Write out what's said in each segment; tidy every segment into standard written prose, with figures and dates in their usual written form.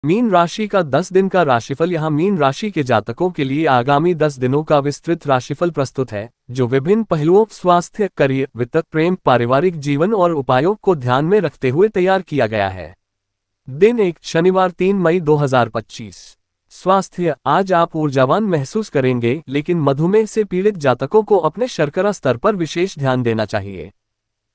Mean राशि का 10 दिन का राशिफल। यहाँ मीन राशि के जातकों के लिए आगामी 10 दिनों का विस्तृत राशिफल प्रस्तुत है, जो विभिन्न पहलुओं स्वास्थ्य, करियर, वित्त, प्रेम, पारिवारिक जीवन और उपायों को ध्यान में रखते हुए तैयार किया गया है। दिन 1 शनिवार 3 मई 2025। स्वास्थ्य। आज आप ऊर्जावान महसूस करेंगे, लेकिन मधुमेह से पीड़ित जातकों को अपने शर्करा स्तर पर विशेष ध्यान देना चाहिए।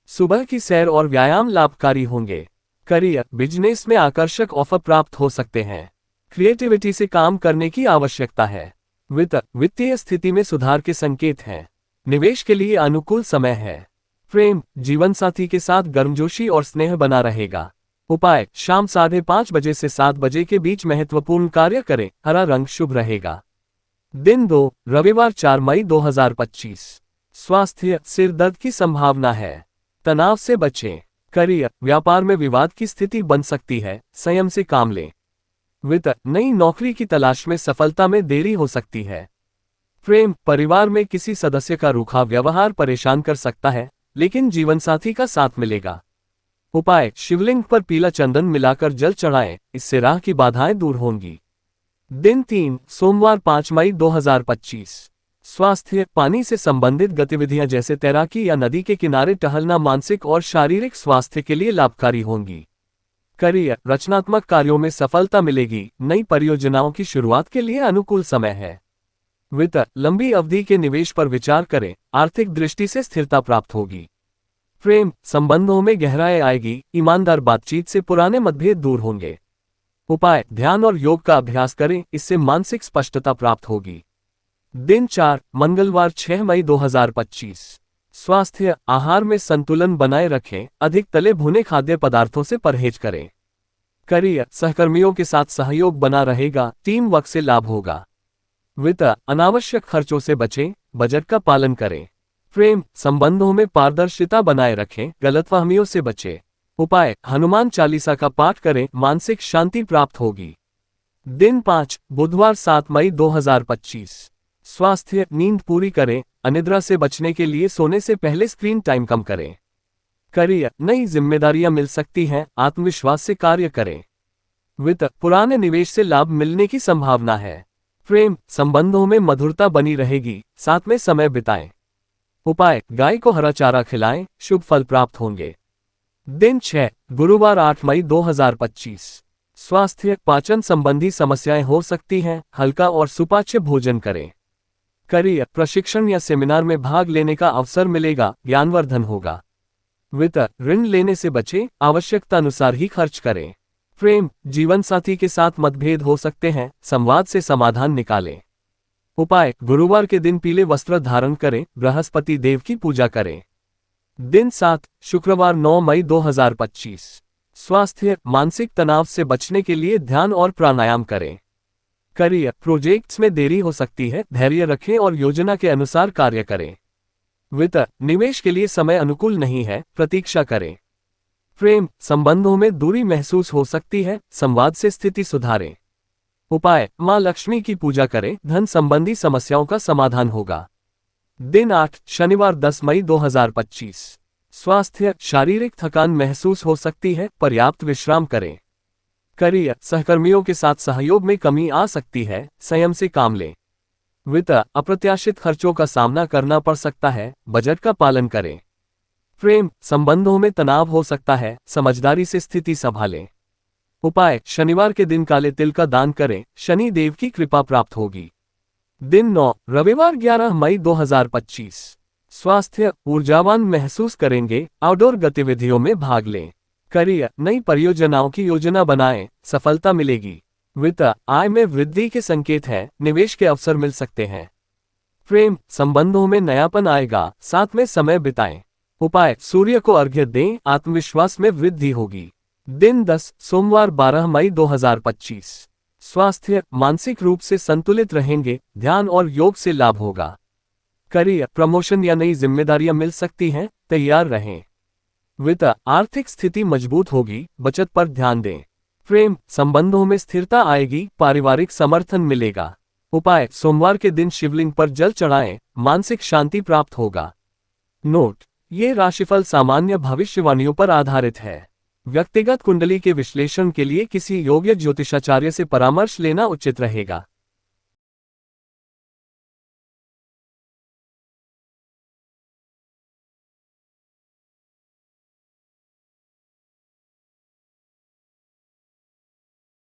सुबह की सैर और व्यायाम लाभकारी होंगे। करियर। बिजनेस में आकर्षक ऑफर प्राप्त हो सकते हैं। क्रिएटिविटी से काम करने की आवश्यकता है। वित्त। वित्तीय स्थिति में सुधार के संकेत हैं। निवेश के लिए अनुकूल समय है। प्रेम। जीवनसाथी के साथ गर्मजोशी और स्नेह बना रहेगा। उपाय। शाम 5:30 बजे से 7 बजे के बीच महत्वपूर्ण कार्य करें, हरा रंग शुभ रहेगा। दिन 2 रविवार 4 मई 2025। स्वास्थ्य। सिर दर्द की संभावना है। तनाव से बचें। करियर। व्यापार में विवाद की स्थिति बन सकती है, संयम से काम लें। वित्त। नई नौकरी की तलाश में सफलता में देरी हो सकती है। प्रेम। परिवार में किसी सदस्य का रूखा व्यवहार परेशान कर सकता है, लेकिन जीवनसाथी का साथ मिलेगा। उपाय। शिवलिंग पर पीला चंदन मिलाकर जल चढ़ाएं, इससे राह की बाधाएं दूर होंगी। दिन 3 सोमवार 5 मई 2025। स्वास्थ्य। पानी से संबंधित गतिविधियां जैसे तैराकी या नदी के किनारे टहलना मानसिक और शारीरिक स्वास्थ्य के लिए लाभकारी होंगी। करियर। रचनात्मक कार्यों में सफलता मिलेगी, नई परियोजनाओं की शुरुआत के लिए अनुकूल समय है। वित्त। लंबी अवधि के निवेश पर विचार करें, आर्थिक दृष्टि से स्थिरता प्राप्त होगी। प्रेम। संबंधों में गहराई आएगी, ईमानदार बातचीत से पुराने मतभेद दूर होंगे। उपाय। ध्यान और योग का अभ्यास करें, इससे मानसिक स्पष्टता प्राप्त होगी। दिन 4 मंगलवार 6 मई 2025। स्वास्थ्य। आहार में संतुलन बनाए रखें, अधिक तले भुने खाद्य पदार्थों से परहेज करें। करियर। सहकर्मियों के साथ सहयोग बना रहेगा, टीम वर्क से लाभ होगा। वित्त। अनावश्यक खर्चों से बचें, बजट का पालन करें। प्रेम। संबंधों में पारदर्शिता बनाए रखें, गलतफहमियों से बचें। उपाय। हनुमान चालीसा का पाठ करें, मानसिक शांति प्राप्त होगी। दिन 5 बुधवार 7 मई 2025। स्वास्थ्य। नींद पूरी करें, अनिद्रा से बचने के लिए सोने से पहले स्क्रीन टाइम कम करें। करियर। नई जिम्मेदारियां मिल सकती हैं, आत्मविश्वास से कार्य करें। वित्त। पुराने निवेश से लाभ मिलने की संभावना है। प्रेम। संबंधों में मधुरता बनी रहेगी, साथ में समय बिताएं। उपाय। गाय को हरा चारा खिलाएं, शुभ फल प्राप्त होंगे। दिन 6 गुरुवार 8 मई 2025। स्वास्थ्य। पाचन संबंधी समस्याएं हो सकती हैं, हल्का और सुपाच्य भोजन करें। करियर। प्रशिक्षण या सेमिनार में भाग लेने का अवसर मिलेगा, ज्ञानवर्धन होगा। वित्त। ऋण लेने से बचें, आवश्यकता अनुसार ही खर्च करें। प्रेम। जीवनसाथी के साथ मतभेद हो सकते हैं, संवाद से समाधान निकालें। उपाय। गुरुवार के दिन पीले वस्त्र धारण करें, बृहस्पति देव की पूजा करें। दिन 7 शुक्रवार 9 मई 2025। स्वास्थ्य। मानसिक तनाव से बचने के लिए ध्यान और प्राणायाम करें। करियर। प्रोजेक्ट्स में देरी हो सकती है, धैर्य रखें और योजना के अनुसार कार्य करें। वित्त। निवेश के लिए समय अनुकूल नहीं है, प्रतीक्षा करें। प्रेम। संबंधों में दूरी महसूस हो सकती है, संवाद से स्थिति सुधारें। उपाय। मां लक्ष्मी की पूजा करें, धन संबंधी समस्याओं का समाधान होगा। दिन 8 शनिवार 10 मई 2025। स्वास्थ्य। शारीरिक थकान महसूस हो सकती है, पर्याप्त विश्राम करें। करियर। सहकर्मियों के साथ सहयोग में कमी आ सकती है, संयम से काम लें। वित्त। अप्रत्याशित खर्चों का सामना करना पड़ सकता है, बजट का पालन करें। प्रेम। संबंधों में तनाव हो सकता है, समझदारी से स्थिति संभालें। उपाय। शनिवार के दिन काले तिल का दान करें, शनि देव की कृपा प्राप्त होगी। दिन 9 रविवार 11 मई 2025। स्वास्थ्य। ऊर्जावान महसूस करेंगे, आउटडोर गतिविधियों में भाग लें। करियर। नई परियोजनाओं की योजना बनाएं, सफलता मिलेगी। वित्त। आय में वृद्धि के संकेत हैं, निवेश के अवसर मिल सकते हैं। प्रेम। संबंधों में नयापन आएगा, साथ में समय बिताएं। उपाय। सूर्य को अर्घ्य दें, आत्मविश्वास में वृद्धि होगी। दिन 10 सोमवार 12 मई 2025। स्वास्थ्य। मानसिक रूप से संतुलित रहेंगे, ध्यान और योग से लाभ होगा। करियर। प्रमोशन या नई जिम्मेदारियां मिल सकती हैं, तैयार रहें। वित्त। आर्थिक स्थिति मजबूत होगी, बचत पर ध्यान दें। प्रेम। संबंधों में स्थिरता आएगी, पारिवारिक समर्थन मिलेगा। उपाय। सोमवार के दिन शिवलिंग पर जल चढ़ाएं, मानसिक शांति प्राप्त होगा। नोट। ये राशिफल सामान्य भविष्यवाणियों पर आधारित है। व्यक्तिगत कुंडली के विश्लेषण के लिए किसी योग्य ज्योतिषाचार्य से परामर्श लेना उचित रहेगा।